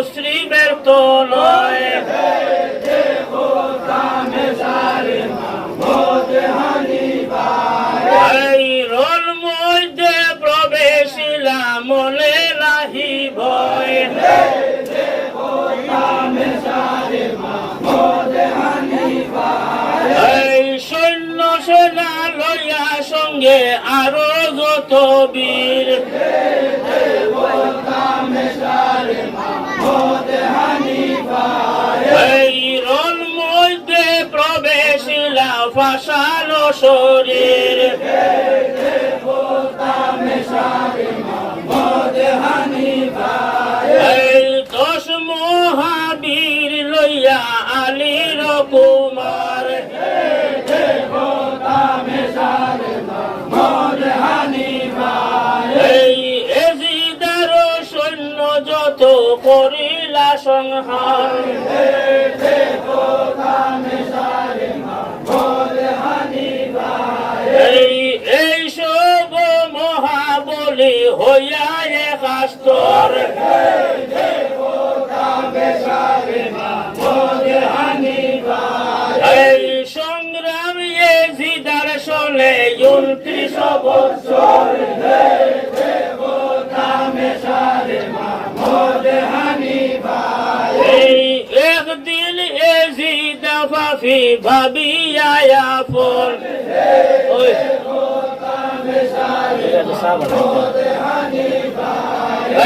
মুসরিবের তলয় এই রোল মধ্যে প্রবেশিলা মনে নাহি ভয় এই সৈন্য সেনা লইয়া সঙ্গে আরো যত বীর এই রোল মধ্যে প্রবেশিলা ফাঁসানো শরীর এই 10 মহাবীর লইয়া আলীর কুমার এই এজিদার সৈন্য যত করিলা সংহার এই সব মহাবলী হইয়া এক আস্তর এই সংগ্রাম এজিদার চলে 29 বছর এই একদিন এজিদা ফাফি ভাবিয়া আপন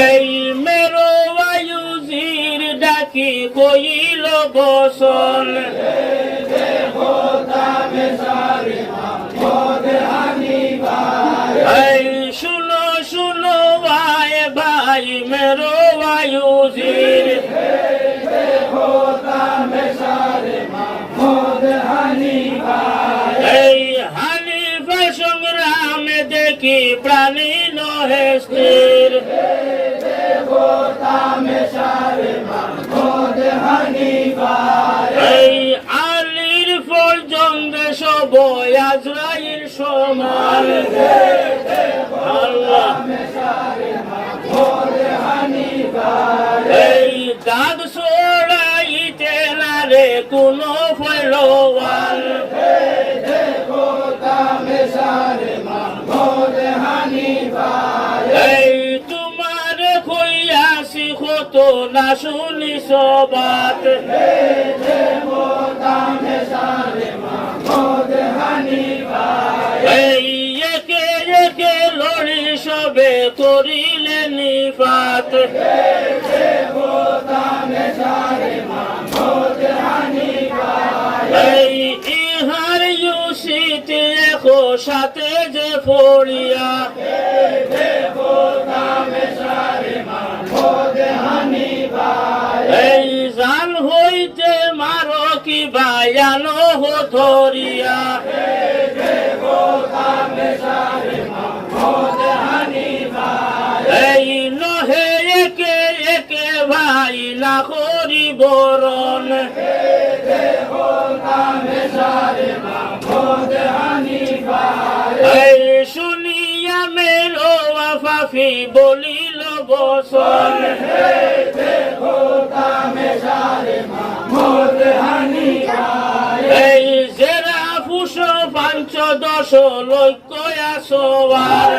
এই মেরো বায়ুজির ডাকি কইল বসন এই শুনো শুনো ভাই ভাই মেরো বায়ুজির এই হানিফা সংগ্রামে দেখি প্রাণী নহে স্থির এই আলীর পর্যন্ত সবই আজরাইল সমান আল্লাহ এই দাগ ছড়াইতে না রে কোন ফলওয়ান এই তোমার কইয়াছি কত না শুনি সবাত এই একে একে লড়ি সবে করিলে নিপাত এই ইহার ইউসিতে একো সাথে যে ফড়িয়া এই জান হইতে মারো কি বায়ানো ধরিয়া এই নহে একে একে ভাই না করি বরণ এই শুনিয়া মেরো ফাফি বলিল বসন এই জেরা ফুস 510 লক্ষ আসবার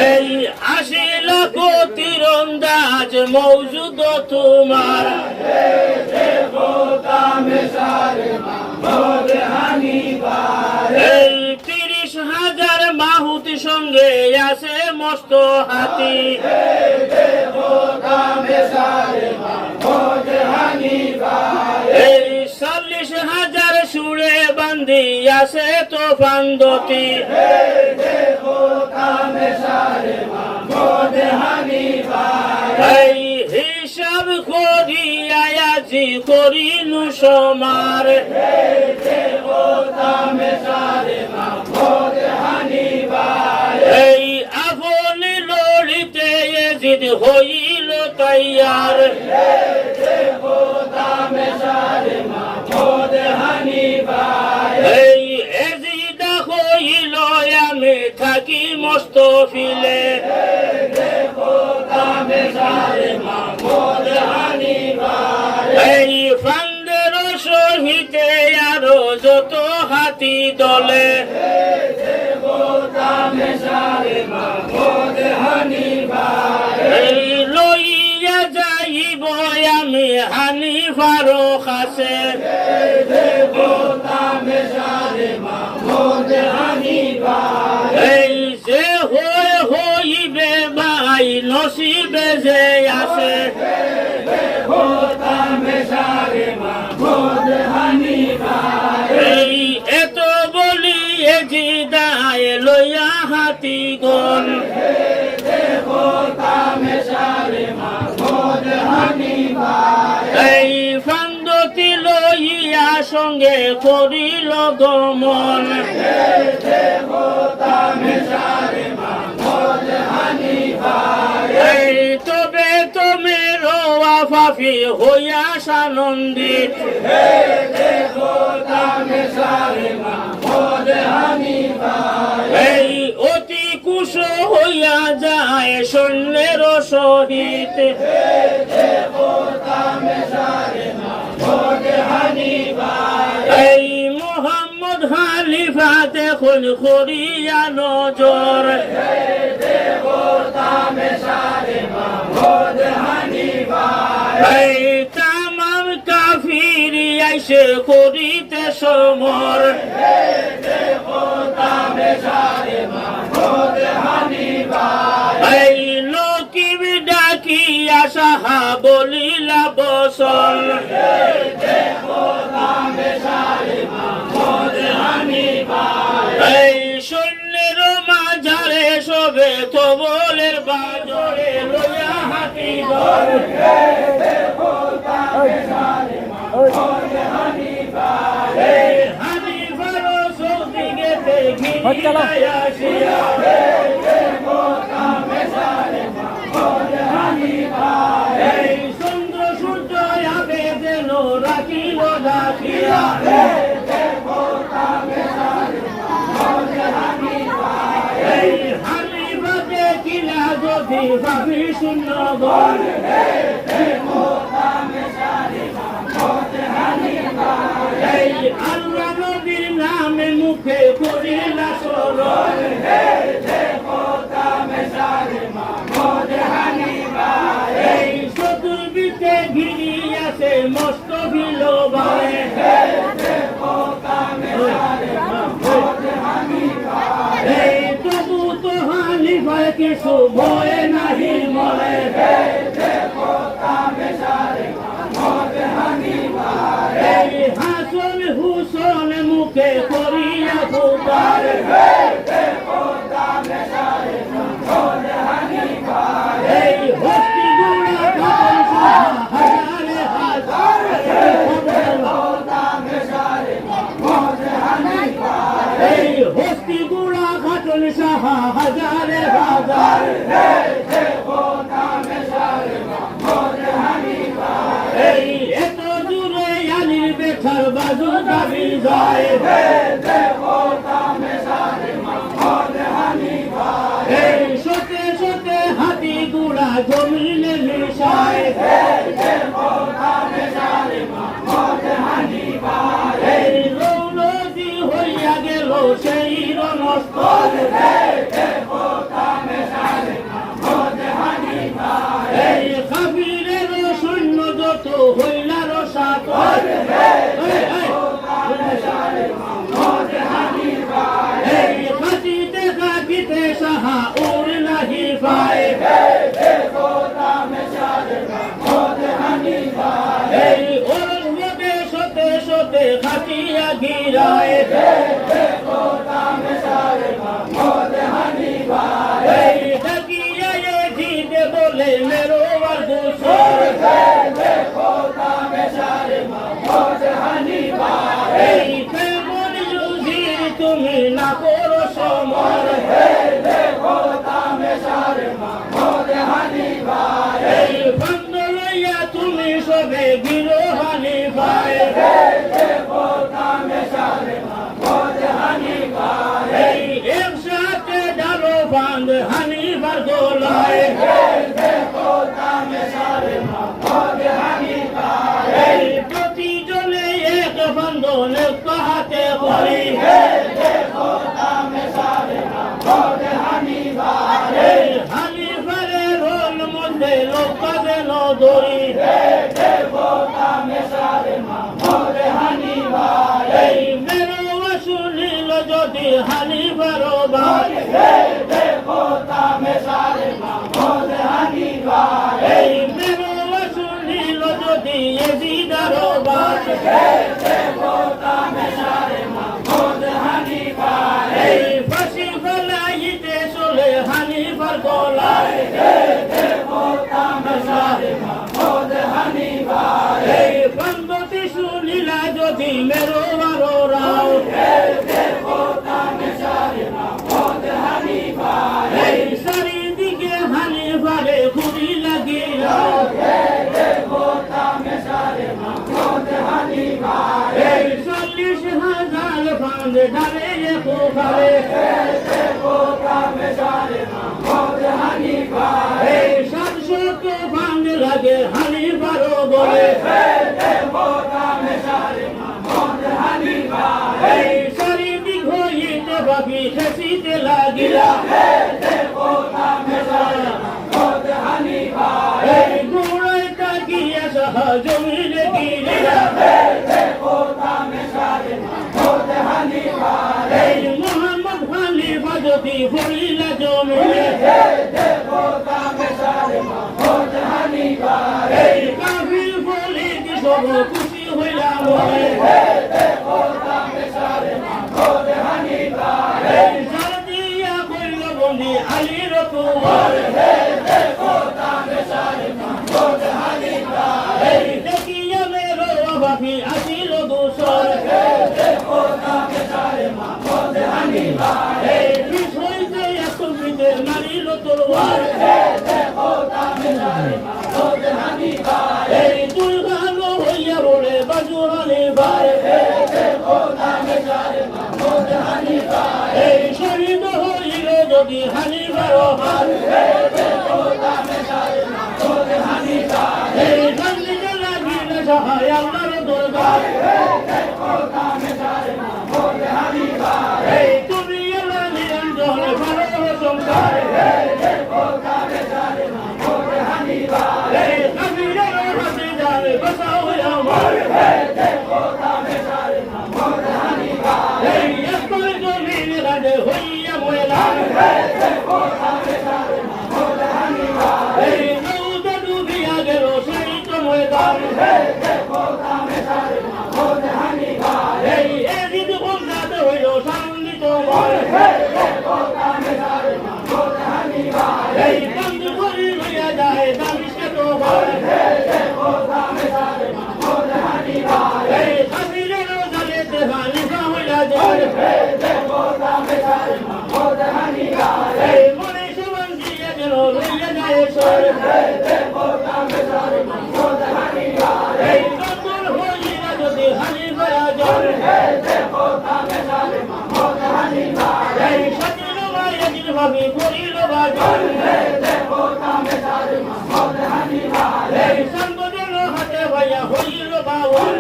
এই 80 লাখ তীরন্দাজ মৌজুদ তোমার এই 30,000 মাহুতি সঙ্গে আছে মস্ত হাতি এই 40,000 সুরে বান্ধি আছে তোফান দতি এই হিসাব করিয়া আজি করিনু সমার এই আপনি লড়িতে এজিদ হইল তৈয়ার এই এজিদা হইল আমি থাকি মোস্তফি ফান্দের সহিতে আরো যত হাতি দলে এই লইয়া যাইব আমি হানিফার কাছে এই যে হইবে ভাই নসিবে যে আছে এই এত বলিয়ে জিদায় লইয়া হাতি গন এই ফান্দতি লইয়া সঙ্গে করিল গমন এই তবে তুমি রোয়াফাফি হইয়া সানন্দিত এই অতি কুশ হইয়া যায় সৈন্যের সহিত এই মোহাম্মদ হানিফা দেখুন করিয়া নজর এই তামাম কাফিরি আইসে করিতে সমর এই নকিব ডাকিয়া সাহা বলিলা বসল এই সৈন্যের মাঝারে সবে কবলের বাজরে লইয়া হাতি দল হানিফার সৌদি গেতে ঘিরিয়া আসিয়া এই চন্দ্র সূর্য আবে যেন রাখিল রাখিয়া এই হানিফাকে কিলা যদি ভাবি শূন্য বল এই আল্লাহ নবীর নামে মুখে করিলা স্মরণ এই চতুর্দিকে ঘিরিয়াছে মস্ত বিলোবায় এই তবু তো হানিফায় কিছু ভয় নাহি মরে এই হাসন হুসন মুখে করিয়া পুকার এই হস্তি গুড়া হাজারে হাজার এই হস্তি গুড়া ঘাটন সাহা হাজারে হাজার এই এত দূরে আলির বেঠার বাজু দাবি যায় এই সতে সতে হাতি গুড়া জমিনে মিশায় এই রৌনদি হইয়া গেল সেই রণস্থল এই কাফিরের সৈন্য যত হইলার সাতর এই কাটিতে কাটিতে সাহা ওর নাহি পায় এই ওরঙ্গবে সতে সতে খাটিয়া ঘিরায় এই ডাকিয়া জিতে বলে মেরো আর দুসর এই কেমন যুধির তুমি না করো সমর এই বন্ধ লইয়া তুমি সবে গিরো হানিফায় এই একসাথে ডালো বাঁধ হানিফার গোলায় এই হাতে করি হানিফারে রোল মধ্যে লোকা যেন দড়ি এই মেরো শুনিল যদি হানিফারো বাই এই মেরো শুনিল যদি এজিদারো বাই এই ফাঁসি ফেলাইতে চলে হানিফার গলায় এই বন্ধতি শুনিলা যদি মেরো বারো রাও এই চারিদিকে হানিফারে ঘুরি লাগিয়া এই 40,000 ফাঁদ ঢালে কোথারে এই 700 ফাঁদ লাগে হানিফারও বলে এই চারিদিক হইতে বাকি খেসিতে লাগিলা এই গোড়ায় তাকিয়ে সাহা জমিনে গিরিলা এই মোহাম্মদ হানিফা যদি ফরিলা জমিনে এই কাফির ফরিদ সব খুশি হইলা মনে এই সারদিয়া কইল বন্দি আলীর কুমার এই দেখিয়া মেরো বাকি আসিল দূষর এই বিষ হইতে একমিতে মারিল তলোয়ার এই দুই ভালো হইয়া বলে বাজু হানিফার এই শহীদ হইল যদি হানিফার হার এই গান্ধীকে লাগিল সহায় আল্লাহর দরবার এই তুমি এলা নিরঞ্জন ভালো সংসার এই কাফিরের হাতে যাবে বাঁচাও আমার এই একবার জমিন রাজে হইয়া ময়লান এই নৌকা ডুবিয়া গেল সেই তো ময়দান এই এজিদ বন্ধাত হইল সঙ্গীত এই বন্ধ করি লইয়া যায় দামিশকে তো এই কাফিরের জালেতে হানিফা হইলা যায় এই মনে সমান দিয়ে গেল লইয়া যায় সর এই নতুন হইলা যদি হানিফা যায় এই সকিল মায়ের ভাবি করিল বাজার এই সম্পদের হাতে ভাইয়া হইল বাবন